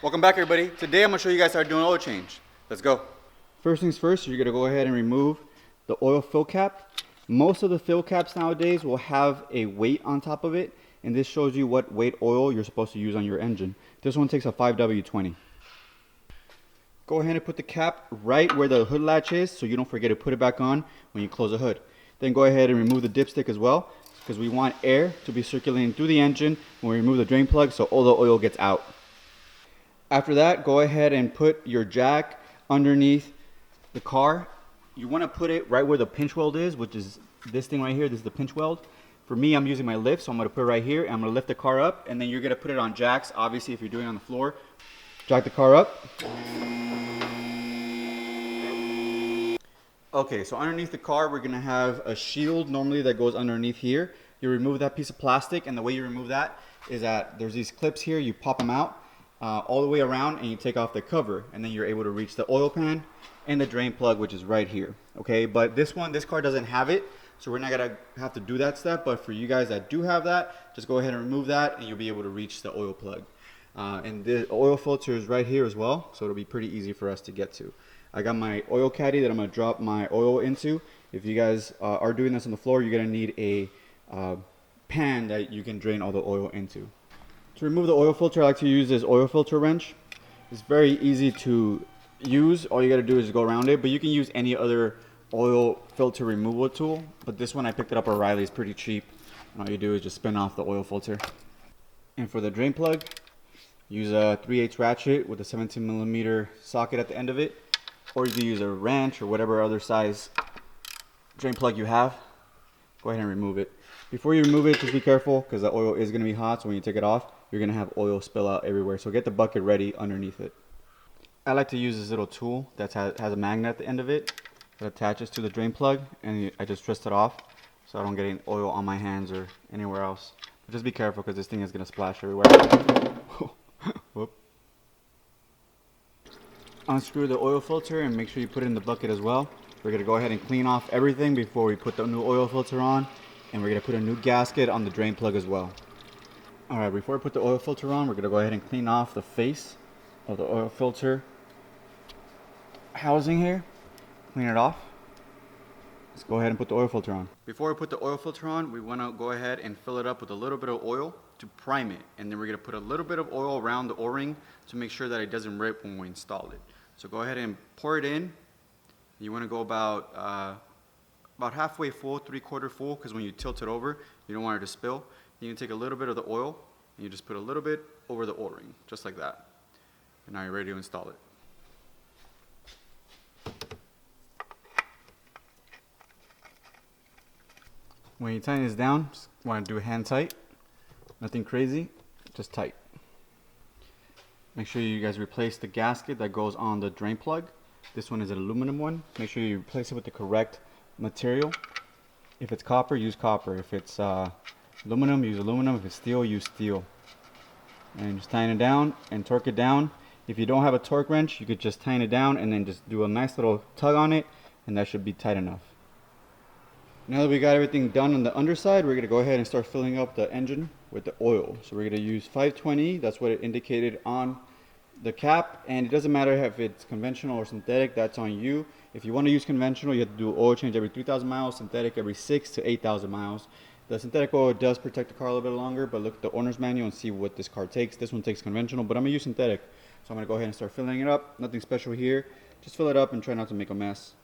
Welcome back, everybody. Today I'm going to show you guys how to do an oil change. Let's go. First things first, you're going to go ahead and remove the oil fill cap. Most of the fill caps nowadays will have a weight on top of it, and this shows you what weight oil you're supposed to use on your engine. This one takes a 5W20. Go ahead and put the cap right where the hood latch is so you don't forget to put it back on when you close the hood. Then go ahead and remove the dipstick as well, because we want air to be circulating through the engine when we remove the drain plug so all the oil gets out. After that, go ahead and put your jack underneath the car. You want to put it right where the pinch weld is, which is this thing right here. This is the pinch weld. For me, I'm using my lift, so I'm going to put it right here. And I'm going to lift the car up, and then you're going to put it on jacks. Obviously, if you're doing it on the floor, jack the car up. Okay, so underneath the car, we're going to have a shield normally that goes underneath here. You remove that piece of plastic, and the way you remove that is that there's these clips here. You pop them out all the way around, and you take off the cover, and then you're able to reach the oil pan and the drain plug, which is right here. Okay, but this car doesn't have it, so we're not going to have to do that step. But for you guys that do have that, just go ahead and remove that, and you'll be able to reach the oil plug. And the oil filter is right here as well, so it'll be pretty easy for us to get to. I got my oil caddy that I'm going to drop my oil into. If you guys are doing this on the floor, you're going to need a pan that you can drain all the oil into. To remove the oil filter, I like to use this oil filter wrench. It's very easy to use. All you got to do is go around it, but you can use any other oil filter removal tool. But this one, I picked it up at O'Reilly's, pretty cheap. And all you do is just spin off the oil filter. And for the drain plug, use a 3/8 ratchet with a 17mm socket at the end of it. Or you can use a wrench or whatever other size drain plug you have. Go ahead and remove it. Before you remove it, just be careful because the oil is going to be hot. So when you take it off, you're going to have oil spill out everywhere. So get the bucket ready underneath it. I like to use this little tool that has a magnet at the end of it that attaches to the drain plug. And I just twist it off so I don't get any oil on my hands or anywhere else. But just be careful because this thing is going to splash everywhere. Whoop. Unscrew the oil filter and make sure you put it in the bucket as well. We're going to go ahead and clean off everything before we put the new oil filter on, and we're going to put a new gasket on the drain plug as well. Alright, before we put the oil filter on, we're going to go ahead and clean off the face of the oil filter housing here. Clean it off. Let's go ahead and put the oil filter on. Before we put the oil filter on, we want to go ahead and fill it up with a little bit of oil to prime it, and then we're going to put a little bit of oil around the O-ring to make sure that it doesn't rip when we install it. So go ahead and pour it in. You want to go about halfway full, 3/4 full, because when you tilt it over, you don't want it to spill. You can take a little bit of the oil and you just put a little bit over the O-ring, just like that. And now you're ready to install it. When you tighten this down, just want to do hand tight. Nothing crazy, just tight. Make sure you guys replace the gasket that goes on the drain plug. This one is an aluminum one. Make sure you replace it with the correct material. If it's copper, use copper. If it's aluminum, use aluminum. If it's steel, use steel. And just tighten it down and torque it down. If you don't have a torque wrench, you could just tighten it down and then just do a nice little tug on it, and that should be tight enough. Now that we got everything done on the underside, we're going to go ahead and start filling up the engine with the oil. So we're going to use 520. That's what it indicated on the cap, and it doesn't matter if it's conventional or synthetic. That's on you. If you want to use conventional, you have to do oil change every 3,000 miles, synthetic every 6,000 to 8,000 miles. The synthetic oil does protect the car a little bit longer, but look at the owner's manual and see what this car takes. This one takes conventional, but I'm going to use synthetic. So I'm going to go ahead and start filling it up. Nothing special here. Just fill it up and try not to make a mess.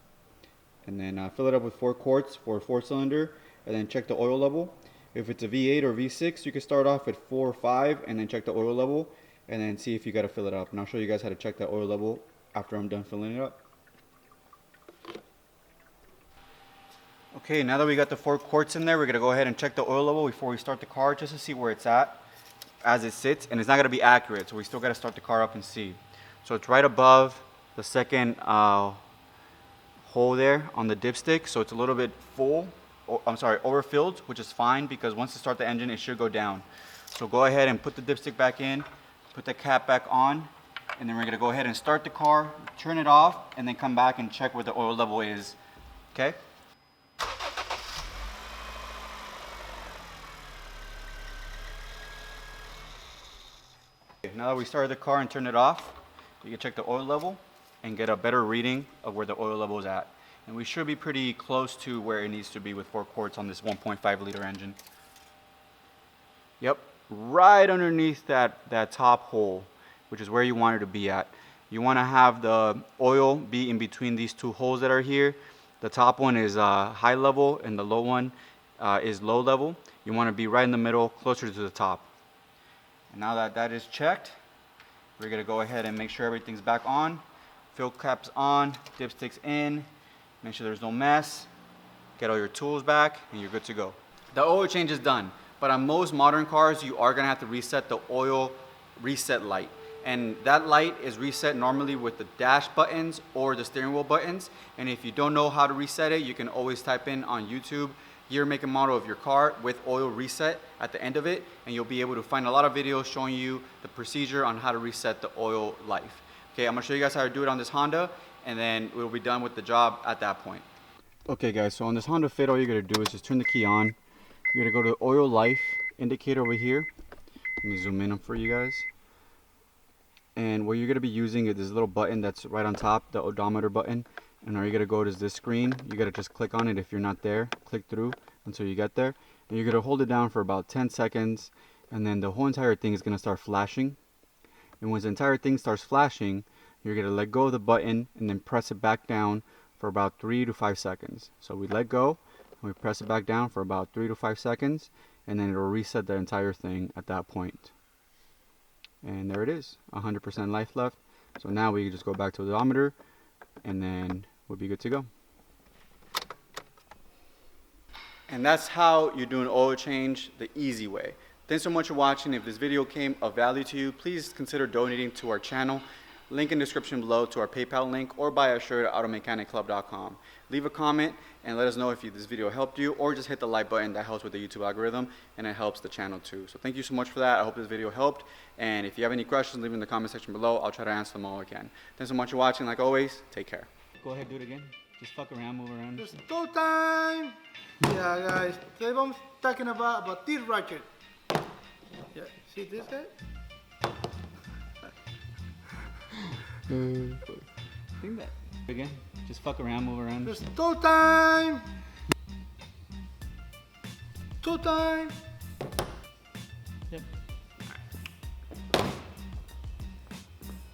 And then fill it up with 4 quarts for a 4-cylinder, and then check the oil level. If it's a V8 or V6, you can start off at 4 or 5 and then check the oil level and then see if you got to fill it up. And I'll show you guys how to check that oil level after I'm done filling it up. Okay, now that we got the 4 quarts in there, we're going to go ahead and check the oil level before we start the car, just to see where it's at as it sits. And it's not going to be accurate, so we still got to start the car up and see. So it's right above the second hole there on the dipstick, so it's a little bit full. Overfilled, which is fine because once you start the engine, it should go down. So go ahead and put the dipstick back in, put the cap back on, and then we're going to go ahead and start the car, turn it off, and then come back and check where the oil level is. Okay? now that we started the car and turned it off, you can check the oil level and get a better reading of where the oil level is at. And we should be pretty close to where it needs to be with 4 quarts on this 1.5 liter engine. Yep, right underneath that top hole, which is where you want it to be at. You want to have the oil be in between these 2 holes that are here. The top one is high level and the low one is low level. You want to be right in the middle, closer to the top. And now that that is checked, we're going to go ahead and make sure everything's back on. Fill caps on, dipsticks in, make sure there's no mess, get all your tools back, and you're good to go. The oil change is done, but on most modern cars, you are going to have to reset the oil reset light. And that light is reset normally with the dash buttons or the steering wheel buttons. And if you don't know how to reset it, you can always type in on YouTube year, make, and model of your car with oil reset at the end of it, and you'll be able to find a lot of videos showing you the procedure on how to reset the oil life. Okay, I'm gonna show you guys how to do it on this Honda, and then we'll be done with the job at that point. Okay guys, so on this Honda Fit, all you're gonna do is just turn the key on. You're gonna go to the oil life indicator over here. Let me zoom in for you guys. And what you're gonna be using is this little button that's right on top, the odometer button. And all you're gonna go to this screen. You gotta just click on it if you're not there. Click through until you get there. And you're gonna hold it down for about 10 seconds. And then the whole entire thing is gonna start flashing. And once the entire thing starts flashing, you're gonna let go of the button and then press it back down for about 3 to 5 seconds. So we let go and we press it back down for about 3 to 5 seconds. And then it'll reset the entire thing at that point. And there it is, 100% life left. So now we can just go back to the odometer and then we'll be good to go. And that's how you do an oil change the easy way. Thanks so much for watching. If this video came of value to you, please consider donating to our channel. Link in the description below to our PayPal link, or buy a shirt at automechanicclub.com. Leave a comment and let us know if this video helped you, or just hit the like button. That helps with the YouTube algorithm and it helps the channel too. So thank you so much for that. I hope this video helped. And if you have any questions, leave them in the comment section below. I'll try to answer them all I can. Thanks so much for watching. Like always, take care. Go ahead, do it again. Just fuck around, move around. It's go time! Yeah, guys, today I'm talking about this ratchet. Yeah, see this guy? Think that. Again, just fuck around, move around. It's go time! Go time! Yep.